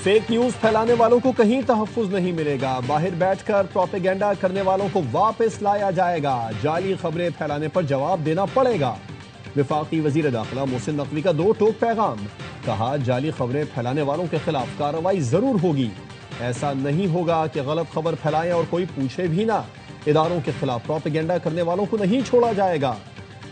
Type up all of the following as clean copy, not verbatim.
Fake news फैलाने वालों को कहीं तहफ्फुज नहीं मिलेगा। बाहर बैठकर प्रोपेगेंडा करने वालों को वापस लाया जाएगा। जाली खबरें फैलाने पर जवाब देना पड़ेगा। वफाकी वजीर दाखिला मोहसिन नकवी का दो टोक पैगाम। कहा, जाली खबरें फैलाने वालों के खिलाफ कार्रवाई जरूर होगी। ऐसा नहीं होगा कि गलत खबर फैलाएं और कोई पूछे भी ना। इदारों के खिलाफ प्रोपेगेंडा करने वालों को नहीं छोड़ा जाएगा।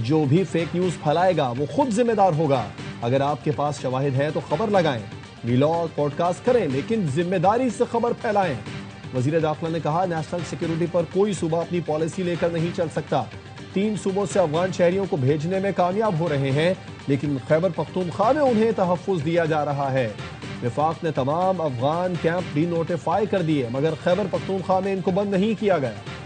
जो भी फेक न्यूज फैलाएगा वो खुद जिम्मेदार होगा। अगर आपके पास शवाहिद है तो खबर लगाएं, वीलॉग पॉडकास्ट करें, लेकिन जिम्मेदारी से खबर फैलाएं। वजीर दाखिला ने कहा, नेशनल सिक्योरिटी पर कोई सूबा अपनी पॉलिसी लेकर नहीं चल सकता। 3 सूबों से अफगान शहरियों को भेजने में कामयाब हो रहे हैं, लेकिन खैबर पख्तूनख्वा में उन्हें तहफ्फुज दिया जा रहा है। विफाक ने तमाम अफगान कैंप डी नोटिफाई कर दिए, मगर खैबर पख्तूनख्वा में इनको बंद नहीं किया गया।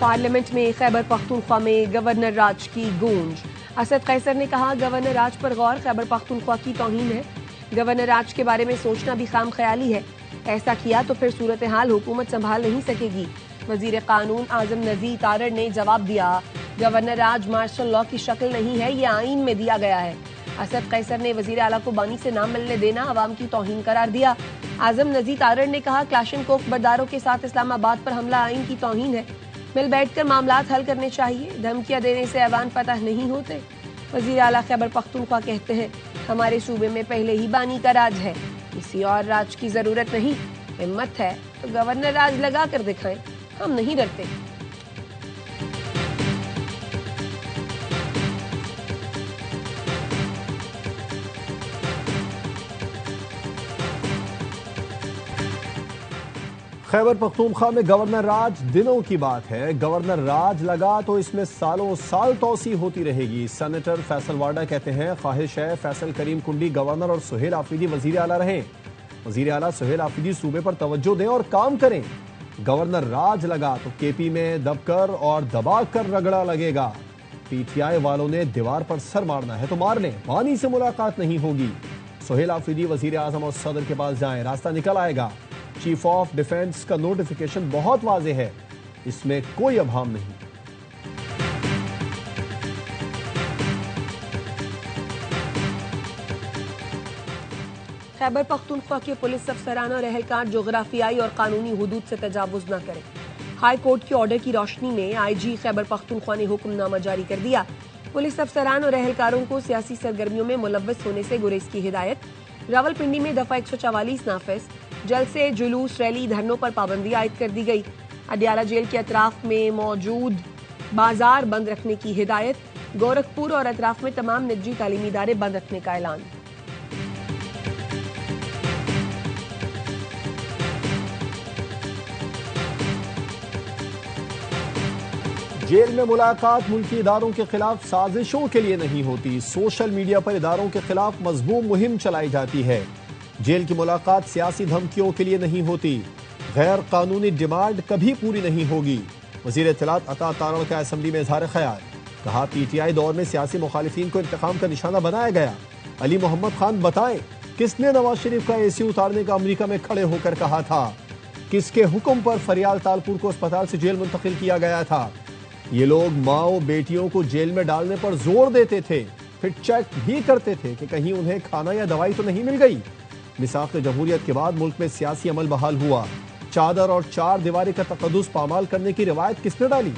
पार्लियामेंट में खैबर पख्तूनख्वा में गवर्नर राज की गूंज। असद कैसर ने कहा, गवर्नर राज पर गौर खैबर पख्तूनख्वा की तौहीन है। गवर्नर राज के बारे में सोचना भी खाम ख्याली है। ऐसा किया तो फिर सूरत हाल हुकूमत संभाल नहीं सकेगी। वजीर कानून आजम नजीर तारड़ ने जवाब दिया, गवर्नर राज मार्शल लॉ की शक्ल नहीं है, ये आईन में दिया गया है। असद कैसर ने वजीर आला को बानी से नाम मिलने देना अवाम की तौहीन करार दिया। आजम नजीर तारड़ ने कहा, क्लाशनकोफ बरदारों के साथ इस्लामाबाद पर हमला आईन की तौहीन है। मिल बैठकर मामलात हल करने चाहिए। धमकियां देने से ऐवान फतह नहीं होते। वजीर आला खैबर पख्तूनख्वा कहते हैं, हमारे सूबे में पहले ही बानी का राज है, किसी और राज की जरूरत नहीं। हिम्मत है तो गवर्नर राज लगा कर दिखाएं, हम नहीं डरते। खैबर पख्तूनख्वा में गवर्नर राज दिनों की बात है। गवर्नर राज लगा तो इसमें सालों साल तौसी होती रहेगी। सेनेटर फैसल वाडा कहते हैं, ख्वाहिश है फैसल करीम कुंडी गवर्नर और सुहेल आफरीदी वजीर आला रहें। वजीर आला सुहेल आफरीदी सूबे पर तवज्जो दें और काम करें। गवर्नर राज लगा तो केपी में दबकर और दबाकर रगड़ा लगेगा। पीटीआई वालों ने दीवार पर सर मारना है तो मार लें, बानी से मुलाकात नहीं होगी। सुहेल आफरीदी वजीर आजम और सदर के पास जाएं, रास्ता निकल आएगा। चीफ ऑफ डिफेंस का नोटिफिकेशन बहुत वाज़ेह है, इसमें कोई अभाम नहीं। खैबर पख्तूनख्वा के पुलिस अफसरान और एहलकार जोग्राफियाई और कानूनी हुदूद से तजावुज न करें। हाई कोर्ट के ऑर्डर की रोशनी में आईजी खैबर पख्तूनख्वा ने हुक्मनामा जारी कर दिया। पुलिस अफसरान और एहलकारों को सियासी सरगर्मियों में मुलव्वस होने से गुरेज की हिदायत। रावलपिंडी में दफा 144 नाफिज। जलसे, जुलूस, रैली, धरनों पर पाबंदी आयद कर दी गई। अडियाला जेल के अतराफ में मौजूद बाजार बंद रखने की हिदायत। गोरखपुर और अतराफ में तमाम निजी तालीमी इदारे बंद रखने का ऐलान। जेल में मुलाकात मुल्की इदारों के खिलाफ साजिशों के लिए नहीं होती। सोशल मीडिया पर इदारों के खिलाफ मजबूत मुहिम चलाई जाती है। जेल की मुलाकात सियासी धमकियों के लिए नहीं होती। गैर कानूनी डिमांड कभी पूरी नहीं होगी। वजीर इत्तलात अता तारड़ का असेंबली में इजहार ख्याल। कहा, पीटीआई दौर में सियासी मुखालिफिन को इंतकाम का निशाना बनाया गया। अली मोहम्मद खान बताएं, किसने नवाज शरीफ का एसी उतारने का अमरीका में खड़े होकर कहा था? किसके हुक्म पर फरियाल तालपुर को अस्पताल से जेल मुंतकिल किया गया था? ये लोग माओ बेटियों को जेल में डालने पर जोर देते थे, फिर चेक भी करते थे कि कहीं उन्हें खाना या दवाई तो नहीं मिल गई। मिसाक़ जमहूरियत के बाद मुल्क में सियासी अमल बहाल हुआ। चादर और 4 दीवारी का तक़द्दुस पामाल करने की रिवायत किसने डाली?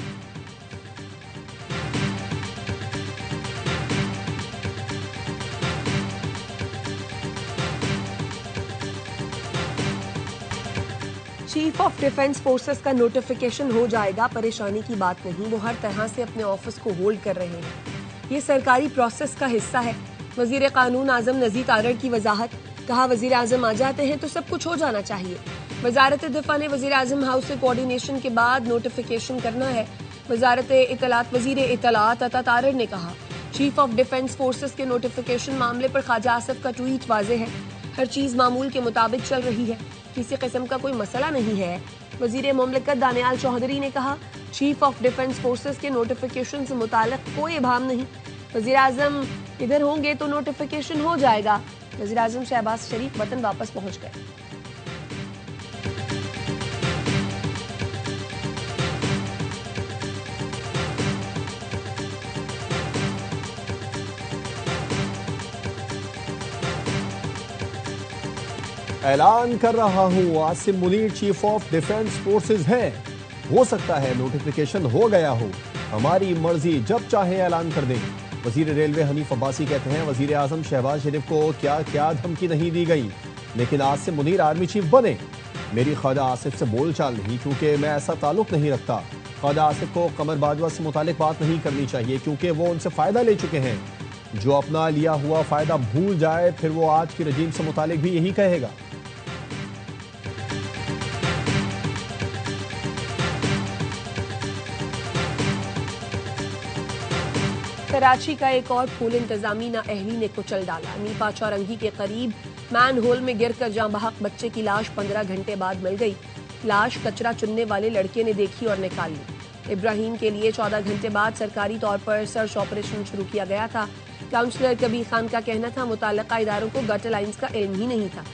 चीफ ऑफ डिफेंस फोर्सेस का नोटिफिकेशन हो जाएगा, परेशानी की बात नहीं। वो हर तरह से अपने ऑफिस को होल्ड कर रहे हैं। ये सरकारी प्रोसेस का हिस्सा है। वजीर कानून आजम नजीर तारड़ की वजाहत। कहा, वजीर आजम आ जाते हैं तो सब कुछ हो जाना चाहिए। वजारत दिफा ने वजीर आजम हाउस से कोऑर्डिनेशन के बाद नोटिफिकेशन करना है। वजारत इत्तलात वजीर इत्तलात अता तारड़ ने कहा, चीफ ऑफ डिफेंस फोर्सेस के नोटिफिकेशन मामले पर ख्वाजा आसिफ का ट्वीट वाजे है। हर चीज मामूल के मुताबिक चल रही है, किसी किस्म का कोई मसला नहीं है। वजीर मुमलिकत दानियाल चौधरी ने कहा, चीफ ऑफ डिफेंस फोर्सेस के नोटिफिकेशन से मुताल्लिक कोई इबाम नहीं। वजीर आजम इधर होंगे तो नोटिफिकेशन हो जाएगा। वजीर आजम शहबाज शरीफ वतन वापस पहुंच गए। ऐलान कर रहा हूं, Asim Munir chief of defence forces हैं। हो सकता है नोटिफिकेशन हो गया हो, हमारी मर्जी, जब चाहे ऐलान कर दें। वजीर रेलवे हनीफ अब्बासी कहते हैं वजीर आजम शहबाज शरीफ को क्या क्या धमकी नहीं दी गई, लेकिन आसिम मुनीर आर्मी चीफ बने। मेरी ख्वाजा आसिफ से बोलचाल नहीं, क्योंकि मैं ऐसा ताल्लुक नहीं रखता। ख्वाजा आसिफ को कमर बाजवा से मुतालिक बात नहीं करनी चाहिए, क्योंकि वो उनसे फ़ायदा ले चुके हैं। जो अपना लिया हुआ फ़ायदा भूल जाए, फिर वो आज की रजीम से मुतालिक भी यही कहेगा। कराची का एक और फूल इंतजामी नाअहली ने कुचल डाला। नीपा चौरंगी के करीब मैन होल में गिरकर जाँ बहक बच्चे की लाश 15 घंटे बाद मिल गई। लाश कचरा चुनने वाले लड़के ने देखी और निकाल ली। इब्राहिम के लिए 14 घंटे बाद सरकारी तौर पर सर्च ऑपरेशन शुरू किया गया था। काउंसलर कबीर खान का कहना था मुताल्लिका इदारों को गटर लाइन्स का इल्म ही नहीं था।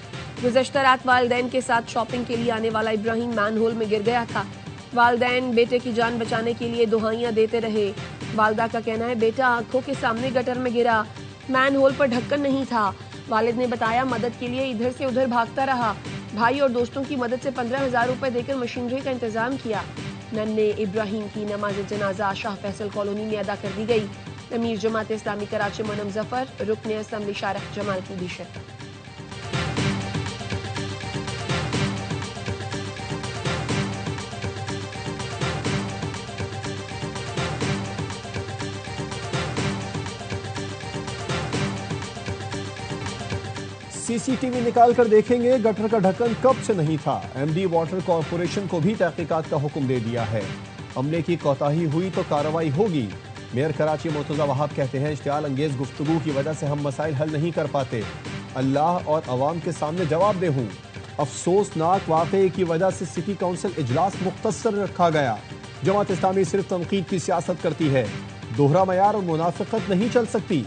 गुज़श्ता रात वालिदैन के साथ शॉपिंग के लिए आने वाला इब्राहिम मैन होल में गिर गया था। वालिदैन बेटे की जान बचाने के लिए दुहाइयां देते रहे। वालिदा का कहना है बेटा आंखों के सामने गटर में गिरा, मैन होल पर ढक्कन नहीं था। वालिद ने बताया मदद के लिए इधर से उधर भागता रहा। भाई और दोस्तों की मदद से 15,000 रुपए देकर मशीनरी का इंतजाम किया। नन्हे इब्राहिम की नमाज जनाजा शाह फैसल कॉलोनी में अदा कर दी गई। अमीर जमात इस्लामी कराची मुनम जफर, रुकन असम्बली शारफ जमाल की भी शिरकत। सीसीटीवी निकाल कर देखेंगे गटर का ढक्कन कब से नहीं था। एमडी वाटर कॉर्पोरेशन को भी तहकीकात का हुक्म दे दिया है। अमले की कोताही हुई तो कार्रवाई होगी। मेयर कराची मुर्तजा वहाब कहते हैं इश्तियाल अंगेज गुफ्तगू की वजह से हम मसाइल हल नहीं कर पाते। अल्लाह और अवाम के सामने जवाब दे हूँ। अफसोसनाक वाक़े की वजह से सिटी काउंसिल इजलास मुख्तसर रखा गया। जमात इस्लामी सिर्फ तनकीद की सियासत करती है, दोहरा मयार और मुनाफिकत नहीं चल सकती।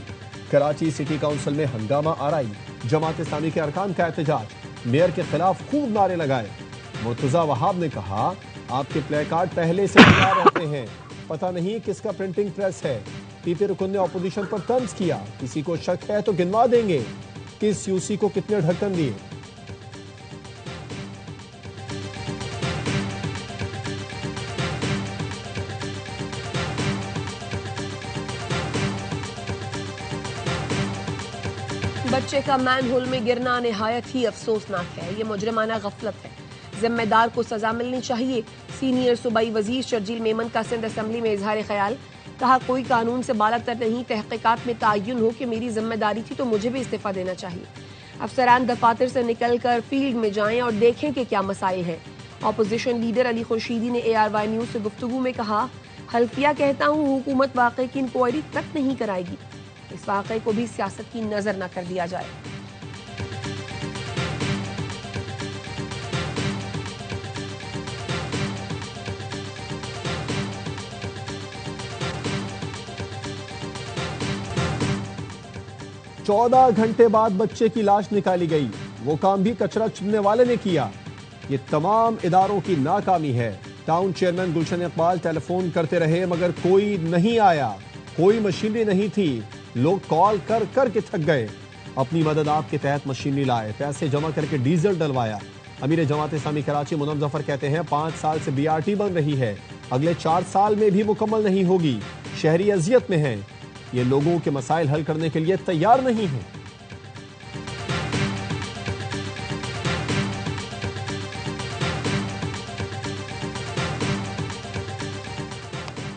कराची सिटी काउंसिल में हंगामा आराई, जमात इस्लामी के अरकान का एहतजाज, मेयर के खिलाफ खूब नारे लगाए। मुर्तजा वहाब ने कहा आपके प्ले कार्ड पहले से तैयार रहते हैं, पता नहीं किसका प्रिंटिंग प्रेस है। पीपी रुकन ने अपोजिशन पर तंज किया, किसी को शक है तो गिनवा देंगे किस यूसी को कितने ढक्कन दिए। बच्चे का मैन होल में गिरना निहायत ही अफसोसनाक है। ये मुजरिमाना गफलत है, जिम्मेदार को सजा मिलनी चाहिए। सीनियर सूबाई वजीर शर्जील मेमन का सिंध असम्बली में इजहार ख्याल, कहा कोई कानून से बालातर नहीं, तहकीकात में तयन हो कि मेरी जिम्मेदारी थी तो मुझे भी इस्तीफा देना चाहिए। अफसरान दफातर से निकल कर फील्ड में जाएं और देखें कि क्या मसाइल हैं। अपोजिशन लीडर अली खुर्शीदी ने ARY न्यूज से गुफ्तगू में कहा हल्फिया कहता हूँ हुकूमत वाकई की इंक्वायरी तक नहीं कराएगी, इस वाकई को भी सियासत की नजर न कर दिया जाए। चौदह घंटे बाद बच्चे की लाश निकाली गई, वो काम भी कचरा चुनने वाले ने किया। ये तमाम इदारों की नाकामी है। टाउन चेयरमैन गुलशन इकबाल टेलीफोन करते रहे मगर कोई नहीं आया, कोई मशीनरी नहीं थी। लोग कॉल कर कर के थक गए। अपनी मदद आपके तहत मशीनरी लाए, पैसे जमा करके डीजल डलवाया। अमीर जमात इस्लामी कराची मुनम जफर कहते हैं 5 साल से BRT बन रही है, अगले 4 साल में भी मुकम्मल नहीं होगी। शहरी अजियत में हैं, ये लोगों के मसाइल हल करने के लिए तैयार नहीं है।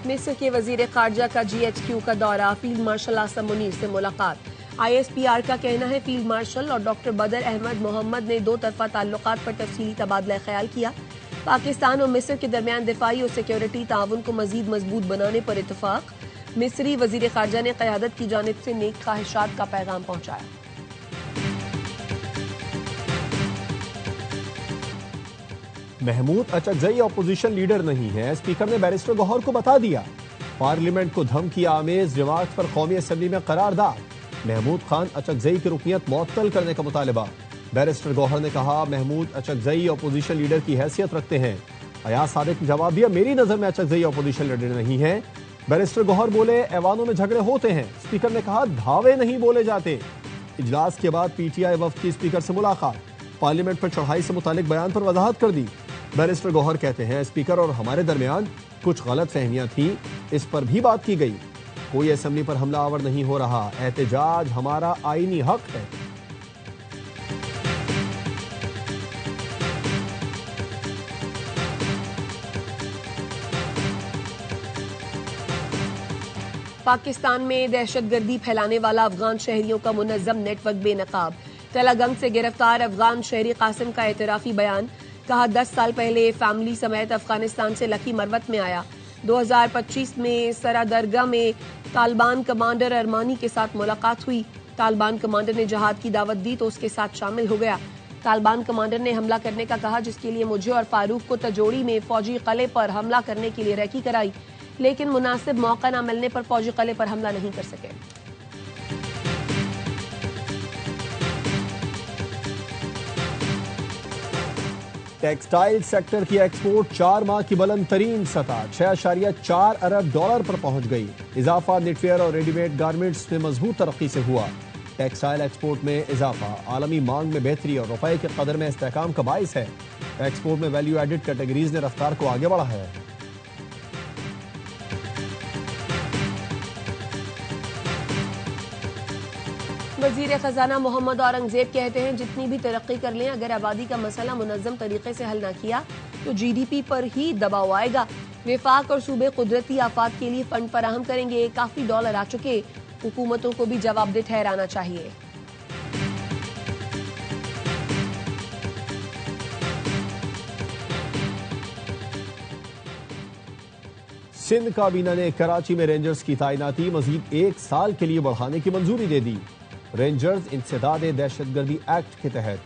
मिस्र के वजीर खारजा का GHQ का दौरा, फील्ड मार्शल आसिम मुनीर से मुलाकात। ISPR का कहना है फील्ड मार्शल और डॉक्टर बदर अहमद मोहम्मद ने 2 तरफा ताल्लुकात पर तफसीली तबादला ख्याल किया। पाकिस्तान और मिस्र के दरमियान दिफाई और सिक्योरिटी ताउन को मजीद मजबूत बनाने पर इतफाक। मिस्री वजीर खारजा ने क़यादत की जानिब से नेक ख्वाहिशात का पैगाम पहुंचाया। महमूद अचकजई अपोजिशन लीडर नहीं है, स्पीकर ने बैरिस्टर गौहर को बता दिया। पार्लियामेंट को धमकी आमेज जमात पर कौमी असम्बली में करारदाद। महमूद खान अचकजई की रुकनियत मुअत्तल करने का मुतालबा। बैरिस्टर गौहर ने कहा महमूद अचकजई अपोजिशन लीडर की हैसियत रखते हैं। अयाज सादिक ने जवाब दिया मेरी नजर में अचकजई अपोजिशन लीडर नहीं है। बैरिस्टर गौहर बोले ऐवानों में झगड़े होते हैं। स्पीकर ने कहा धावे नहीं बोले जाते। इजलास के बाद PTI वफ्द की स्पीकर से मुलाकात। पार्लियामेंट पर चढ़ाई से मुतालिक बयान पर वजाहत कर दी। बैरिस्टर गौहर कहते हैं स्पीकर और हमारे दरमियान कुछ गलत फहमियां थी, इस पर भी बात की गई। कोई असेंबली पर हमला आवर नहीं हो रहा, एहतजाज हमारा आईनी हक है। पाकिस्तान में दहशतगर्दी फैलाने वाला अफगान शहरियों का मुनज़्ज़म नेटवर्क बेनकाब। तलागंग से गिरफ्तार अफगान शहरी कासिम का एतराफी बयान। कहा 10 साल पहले फैमिली समेत अफगानिस्तान से लकी मरवत में आया। 2025 में सरादरगा में तालिबान कमांडर अरमानी के साथ मुलाकात हुई। तालिबान कमांडर ने जहाद की दावत दी तो उसके साथ शामिल हो गया। तालिबान कमांडर ने हमला करने का कहा, जिसके लिए मुझे और फारूक को तजोड़ी में फौजी कले पर हमला करने के लिए रैकी कराई, लेकिन मुनासिब मौका न मिलने पर फौजी कले पर हमला नहीं कर सके। टेक्सटाइल सेक्टर की एक्सपोर्ट 4 माह की बुलंद तरीन सतह 6.4 अरब डॉलर पर पहुंच गई। इजाफा निटवेयर और रेडीमेड गारमेंट्स में मजबूत तरक्की से हुआ। टेक्सटाइल एक्सपोर्ट में इजाफा आलमी मांग में बेहतरी और रुपए के कदर में इस्तेहकाम का बाइस है। एक्सपोर्ट में वैल्यू एडिड कैटेगरीज ने रफ्तार को आगे बढ़ा है। वजीर खजाना मोहम्मद औरंगजेब कहते हैं जितनी भी तरक्की कर लें, अगर आबादी का मसला मुनज़्ज़म तरीके से हल न किया तो GDP पर ही दबाव आएगा। विफाक और सूबे कुदरती आफात के लिए फंड फराहम करेंगे। काफी डॉलर आ चुके, हुकूमतों को भी जवाबदेह ठहराना चाहिए। सिंध काबीना ने कराची में रेंजर्स की तैनाती मजीद 1 साल के लिए बढ़ाने की मंजूरी दे दी। रेंजर्स इंसदाद दहशतगर्दी एक्ट के तहत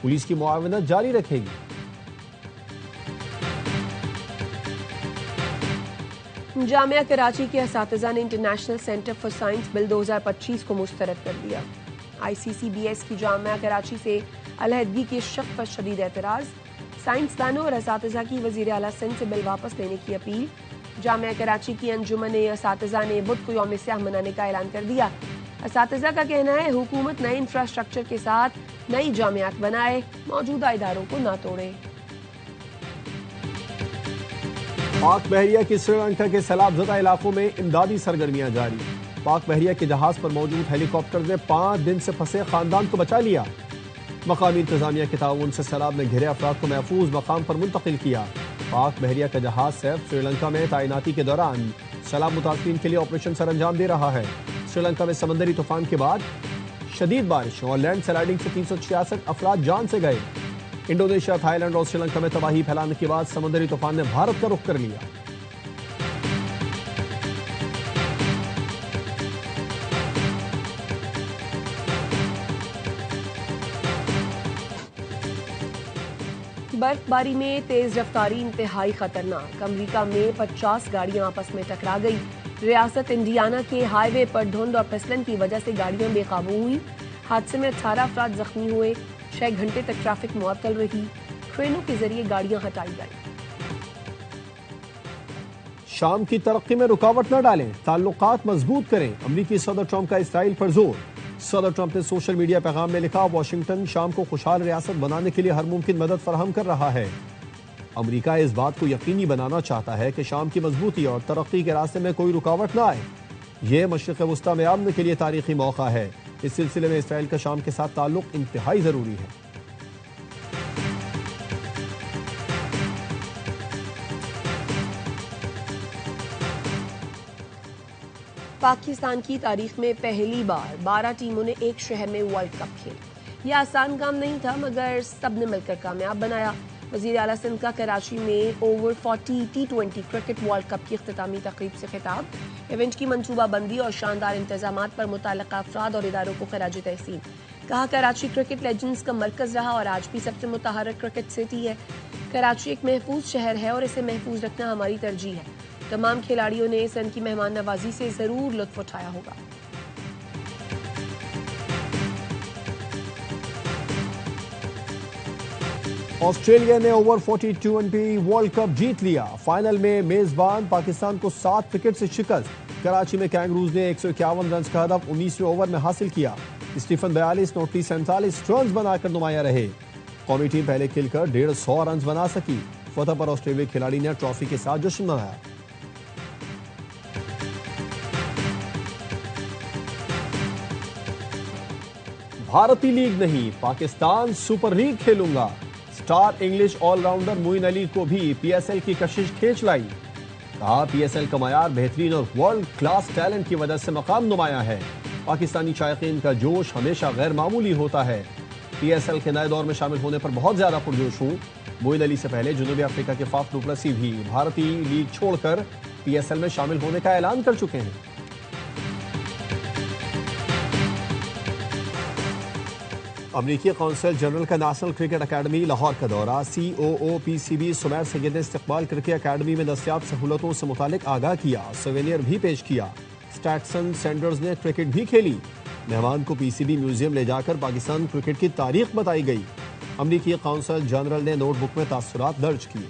पुलिस की मुआवनत जारी रखेगी। जामिया कराची के असातिज़ा ने international centre for science bill 2025 को मुस्तरद कर दिया। ICCBS की जामिया कराची से अलहदगी के शक पर शदीद एतराज। साइंसदानों और असातिज़ा की वज़ीर आला सिंध से बिल वापस लेने की अपील। जामिया कराची की अंजुमन असातिज़ा ने बुध को यौम स्याह मनाने का ऐलान कर दिया। असातिज़ा का कहना है हुकूमत नए इंफ्रास्ट्रक्चर के साथ नई जामियात बनाए, मौजूदा इदारों को ना तोड़े। पाक बहरिया के श्रीलंका के सैलाबज़दा इलाकों में इमदादी सरगर्मियां जारी। पाक बहरिया के जहाज पर मौजूद हेलीकॉप्टर ने 5 दिन से फंसे खानदान को बचा लिया। मकामी इंतजामिया के ताउन से सैलाब ने घिरे अफराद को महफूज मकाम पर मुंतकिल किया। पाक बहरिया का जहाज सैफ श्रीलंका में तैनाती के दौरान सैलाब मुतासरीन के लिए ऑपरेशन सर अंजाम दे रहा है। श्रीलंका में समंदरी तूफान के बाद शदीद बारिशों और लैंड स्लाइडिंग से 366 अफराद जान से गए। इंडोनेशिया, थाईलैंड और श्रीलंका में तबाही फैलाने के बाद समंदरी तूफान ने भारत का रुख कर लिया। बर्फबारी में तेज रफ्तारी इंतहाई खतरनाक। अमेरिका में 50 गाड़ियां आपस में टकरा गई। रियासत इंडियाना के हाईवे पर धुंध और फिसलन की वजह से गाड़ियां बेकाबू हुई। हादसे में 18 अफराद जख्मी हुए। 6 घंटे तक ट्रैफिक मुअत्तल रही। ट्रेनों के जरिए गाड़ियां हटाई गई। शाम की तरक्की में रुकावट न डालें, ताल्लुकात मजबूत करें। अमरीकी सदर ट्रंप का इसराइल पर जोर। सदर ट्रंप ने सोशल मीडिया पैगाम में लिखा, वाशिंगटन शाम को खुशहाल रियासत बनाने के लिए हर मुमकिन मदद फराहम कर रहा है। अमरीका इस बात को यकीनी बनाना चाहता है कि शाम की मजबूती और तरक्की के रास्ते में कोई रुकावट न आए। यह मशरिक़ वस्ता में अमन के लिए तारीखी मौका है। इस सिलसिले में इसराइल का शाम के साथ ताल्लुक इंतहाई जरूरी है। पाकिस्तान की तारीख में पहली बार 12 टीमों ने एक शहर में वर्ल्ड कप खेला। यह आसान काम नहीं था, मगर सबने मिलकर कामयाब बनाया। वज़ीर आला सिंध का कराची में over 40 T20 cricket world cup की इख्तितामी तकरीब से खिताब। इवेंट की मनसूबाबंदी और शानदार इंतजामात पर मुतल्लिक़ा अफराद और इदारों को खराज तहसीन। कहा, कराची क्रिकेट लेजेंड्स का मरकज़ रहा और आज भी सबसे मुतहर्रिक क्रिकेट सिटी है। कराची एक महफूज शहर है और इसे महफूज रखना हमारी तरजीह है। तमाम खिलाड़ियों ने सिंध की मेहमान नवाजी से जरूर लुत्फ उठाया होगा। ऑस्ट्रेलिया ने ओवर 40 T20 वर्ल्ड कप जीत लिया। फाइनल में मेजबान पाकिस्तान को 7 विकेट से शिकस्त। कराची में कैंगरूज ने 151 रन का हदफ 19वें ओवर में हासिल किया। स्टीफन 42, नोटली 47 रन बनाकर नुमाया रहे। कौमी टीम पहले खेल कर 150 रन बना सकी। फतह पर ऑस्ट्रेलियाई खिलाड़ी ने ट्रॉफी के साथ जश्न मनाया। भारतीय लीग नहीं, पाकिस्तान सुपर लीग खेलूंगा। Star English allrounder Moeen Ali को भी पीएसएल की कशिश खींच लाई। कहा, पीएसएल का मयार बेहतरीन और वर्ल्ड क्लास टैलेंट की वजह से मकाम नुमाया है। पाकिस्तानी शायकीन का जोश हमेशा गैर मामूली होता है। पीएसएल के नए दौर में शामिल होने पर बहुत ज्यादा पुरजोश हूं। मोइन अली से पहले जनूबी अफ्रीका के फाफ डु प्लेसी भी भारतीय लीग छोड़कर पीएसएल में शामिल होने का ऐलान कर चुके हैं। अमरीकी कौंसल जनरल का नेशनल क्रिकेट अकादमी लाहौर का दौरा। COO PCB सुमैर सैयद ने इस्तकबाल करके अकादमी में दस्तियाब सहूलतों से मुतालिक आगाह किया। सवेनियर भी पेश किया। स्टैटसन सैंडर्स ने क्रिकेट भी खेली। मेहमान को PCB म्यूजियम ले जाकर पाकिस्तान क्रिकेट की तारीख बताई गई। अमरीकी कौंसल जनरल ने नोटबुक में तासुरात दर्ज किए।